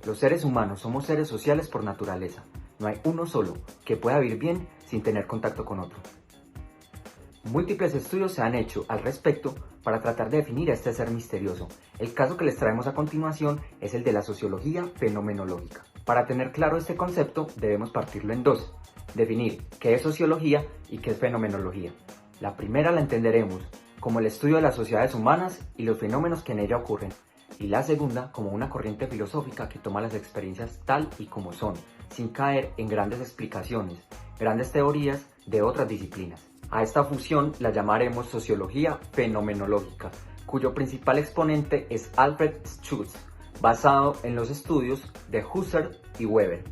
Los seres humanos somos seres sociales por naturaleza. No hay uno solo que pueda vivir bien sin tener contacto con otro. Múltiples estudios se han hecho al respecto para tratar de definir a este ser misterioso. El caso que les traemos a continuación es el de la sociología fenomenológica. Para tener claro este concepto debemos partirlo en dos. Definir qué es sociología y qué es fenomenología. La primera la entenderemos como el estudio de las sociedades humanas y los fenómenos que en ella ocurren, y la segunda como una corriente filosófica que toma las experiencias tal y como son, sin caer en grandes explicaciones, grandes teorías de otras disciplinas. A esta fusión la llamaremos sociología fenomenológica, cuyo principal exponente es Alfred Schutz, basado en los estudios de Husserl y Weber.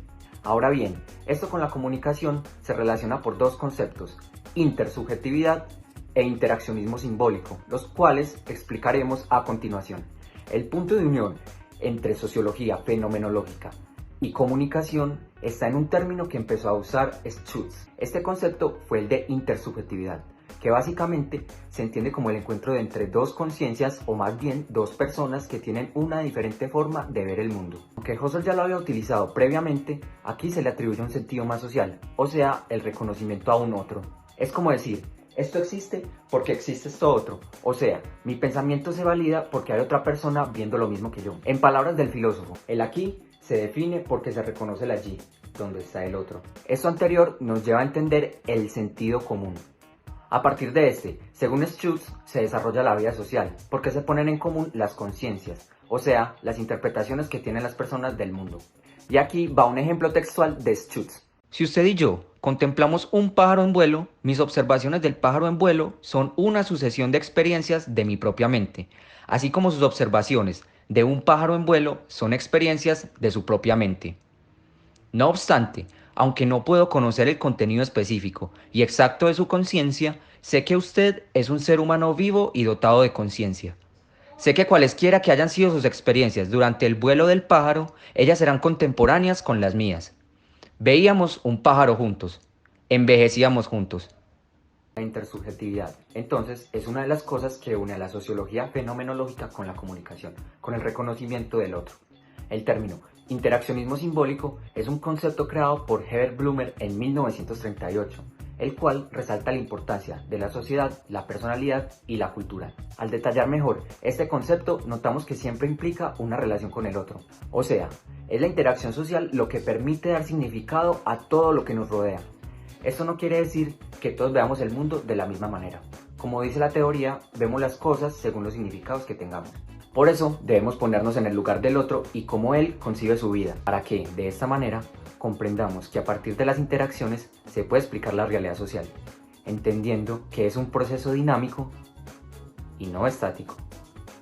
Ahora bien, esto con la comunicación se relaciona por dos conceptos: intersubjetividad e interaccionismo simbólico, los cuales explicaremos a continuación. El punto de unión entre sociología fenomenológica y comunicación está en un término que empezó a usar Schutz. Este concepto fue el de intersubjetividad, que básicamente se entiende como el encuentro de entre dos conciencias, o más bien dos personas que tienen una diferente forma de ver el mundo. Aunque Husserl ya lo había utilizado previamente, aquí se le atribuye un sentido más social, o sea, el reconocimiento a un otro. Es como decir: esto existe porque existe esto otro, o sea, mi pensamiento se valida porque hay otra persona viendo lo mismo que yo. En palabras del filósofo, el aquí se define porque se reconoce el allí, donde está el otro. Esto anterior nos lleva a entender el sentido común. A partir de este, según Schutz, se desarrolla la vida social, porque se ponen en común las conciencias, o sea, las interpretaciones que tienen las personas del mundo. Y aquí va un ejemplo textual de Schutz. Si usted y yo contemplamos un pájaro en vuelo, mis observaciones del pájaro en vuelo son una sucesión de experiencias de mi propia mente, así como sus observaciones de un pájaro en vuelo son experiencias de su propia mente. No obstante, aunque no puedo conocer el contenido específico y exacto de su conciencia, sé que usted es un ser humano vivo y dotado de conciencia. Sé que cualesquiera que hayan sido sus experiencias durante el vuelo del pájaro, ellas serán contemporáneas con las mías. Veíamos un pájaro juntos, envejecíamos juntos. La intersubjetividad, entonces, es una de las cosas que une a la sociología fenomenológica con la comunicación, con el reconocimiento del otro. El término interaccionismo simbólico es un concepto creado por Herbert Blumer en 1938, el cual resalta la importancia de la sociedad, la personalidad y la cultura. Al detallar mejor este concepto, notamos que siempre implica una relación con el otro, o sea, es la interacción social lo que permite dar significado a todo lo que nos rodea. Esto no quiere decir que todos veamos el mundo de la misma manera. Como dice la teoría, vemos las cosas según los significados que tengamos. Por eso debemos ponernos en el lugar del otro y cómo él concibe su vida, para que, de esta manera, comprendamos que a partir de las interacciones se puede explicar la realidad social, entendiendo que es un proceso dinámico y no estático.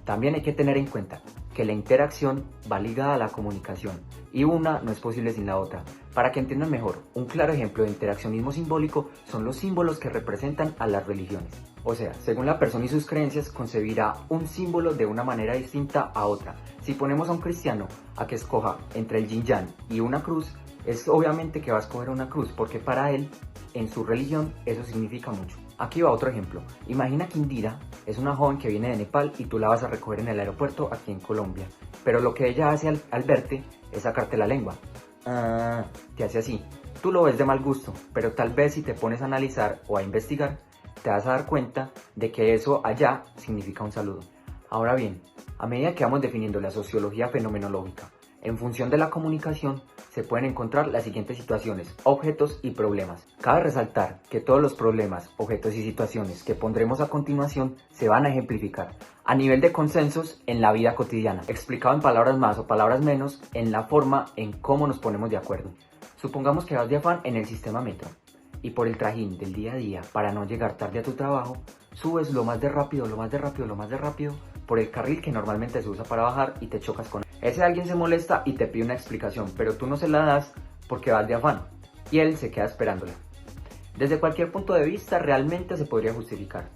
También hay que tener en cuenta que la interacción va ligada a la comunicación y una no es posible sin la otra. Para que entiendan mejor, un claro ejemplo de interaccionismo simbólico son los símbolos que representan a las religiones. O sea, según la persona y sus creencias, concebirá un símbolo de una manera distinta a otra. Si ponemos a un cristiano a que escoja entre el yin yang y una cruz, es obviamente que va a escoger una cruz, porque para él, en su religión, eso significa mucho. Aquí va otro ejemplo. Imagina que Indira es una joven que viene de Nepal y tú la vas a recoger en el aeropuerto aquí en Colombia. Pero lo que ella hace al verte es sacarte la lengua. Te hace así. Tú lo ves de mal gusto, pero tal vez si te pones a analizar o a investigar, te vas a dar cuenta de que eso allá significa un saludo. Ahora bien, a medida que vamos definiendo la sociología fenomenológica, en función de la comunicación, se pueden encontrar las siguientes situaciones, objetos y problemas. Cabe resaltar que todos los problemas, objetos y situaciones que pondremos a continuación se van a ejemplificar a nivel de consensos en la vida cotidiana, explicado en palabras más o palabras menos en la forma en cómo nos ponemos de acuerdo. Supongamos que vas de afán en el sistema metro y por el trajín del día a día, para no llegar tarde a tu trabajo, subes lo más de rápido por el carril que normalmente se usa para bajar y te chocas con él. Ese alguien se molesta y te pide una explicación, pero tú no se la das porque vas de afán y él se queda esperándola. Desde cualquier punto de vista realmente se podría justificar.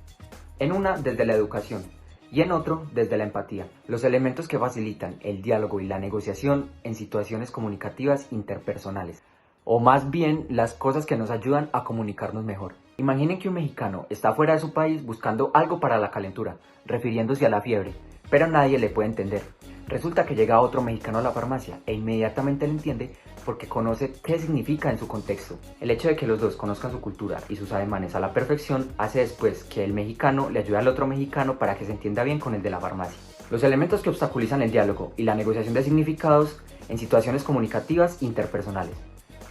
En una, desde la educación, y en otro, desde la empatía, los elementos que facilitan el diálogo y la negociación en situaciones comunicativas interpersonales, o más bien las cosas que nos ayudan a comunicarnos mejor. Imaginen que un mexicano está fuera de su país buscando algo para la calentura, refiriéndose a la fiebre, pero nadie le puede entender. Resulta que llega otro mexicano a la farmacia e inmediatamente le entiende porque conoce qué significa en su contexto. El hecho de que los dos conozcan su cultura y sus ademanes a la perfección hace después que el mexicano le ayude al otro mexicano para que se entienda bien con el de la farmacia. Los elementos que obstaculizan el diálogo y la negociación de significados en situaciones comunicativas interpersonales.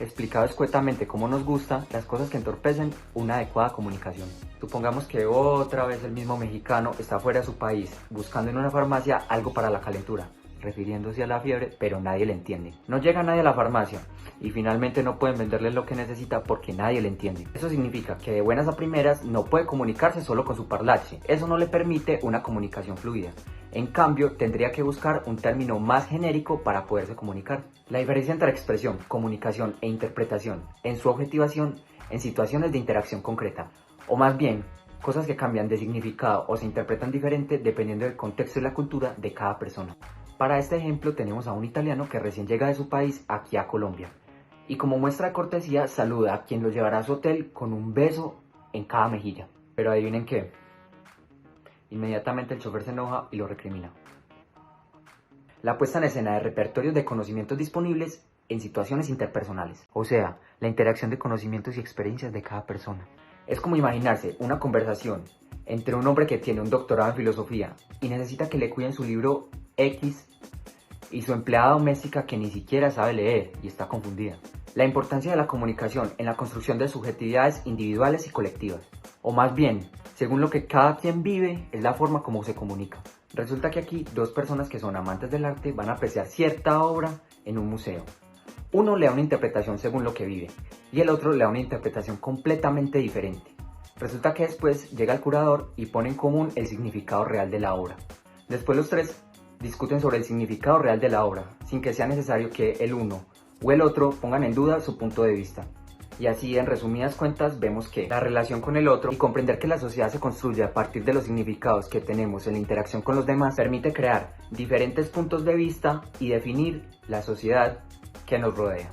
Explicado escuetamente como nos gusta, las cosas que entorpecen una adecuada comunicación. Supongamos que otra vez el mismo mexicano está fuera de su país buscando en una farmacia algo para la calentura, refiriéndose a la fiebre, pero nadie le entiende. No llega nadie a la farmacia y finalmente no pueden venderle lo que necesita porque nadie le entiende. Eso significa que de buenas a primeras no puede comunicarse solo con su parlache. Eso no le permite una comunicación fluida. En cambio, tendría que buscar un término más genérico para poderse comunicar. La diferencia entre expresión, comunicación e interpretación en su objetivación en situaciones de interacción concreta, o más bien, cosas que cambian de significado o se interpretan diferente dependiendo del contexto y la cultura de cada persona. Para este ejemplo tenemos a un italiano que recién llega de su país aquí a Colombia y como muestra de cortesía saluda a quien lo llevará a su hotel con un beso en cada mejilla. Pero adivinen qué, inmediatamente el chofer se enoja y lo recrimina. La puesta en escena de repertorios de conocimientos disponibles en situaciones interpersonales, o sea, la interacción de conocimientos y experiencias de cada persona. Es como imaginarse una conversación entre un hombre que tiene un doctorado en filosofía y necesita que le cuiden su libro X y su empleada doméstica que ni siquiera sabe leer y está confundida. La importancia de la comunicación en la construcción de subjetividades individuales y colectivas, o más bien, según lo que cada quien vive, es la forma como se comunica. Resulta que aquí dos personas que son amantes del arte van a apreciar cierta obra en un museo. Uno le da una interpretación según lo que vive y el otro le da una interpretación completamente diferente. Resulta que después llega el curador y pone en común el significado real de la obra. Después los tres discuten sobre el significado real de la obra, sin que sea necesario que el uno o el otro pongan en duda su punto de vista. Y así, en resumidas cuentas, vemos que la relación con el otro y comprender que la sociedad se construye a partir de los significados que tenemos en la interacción con los demás permite crear diferentes puntos de vista y definir la sociedad que nos rodea.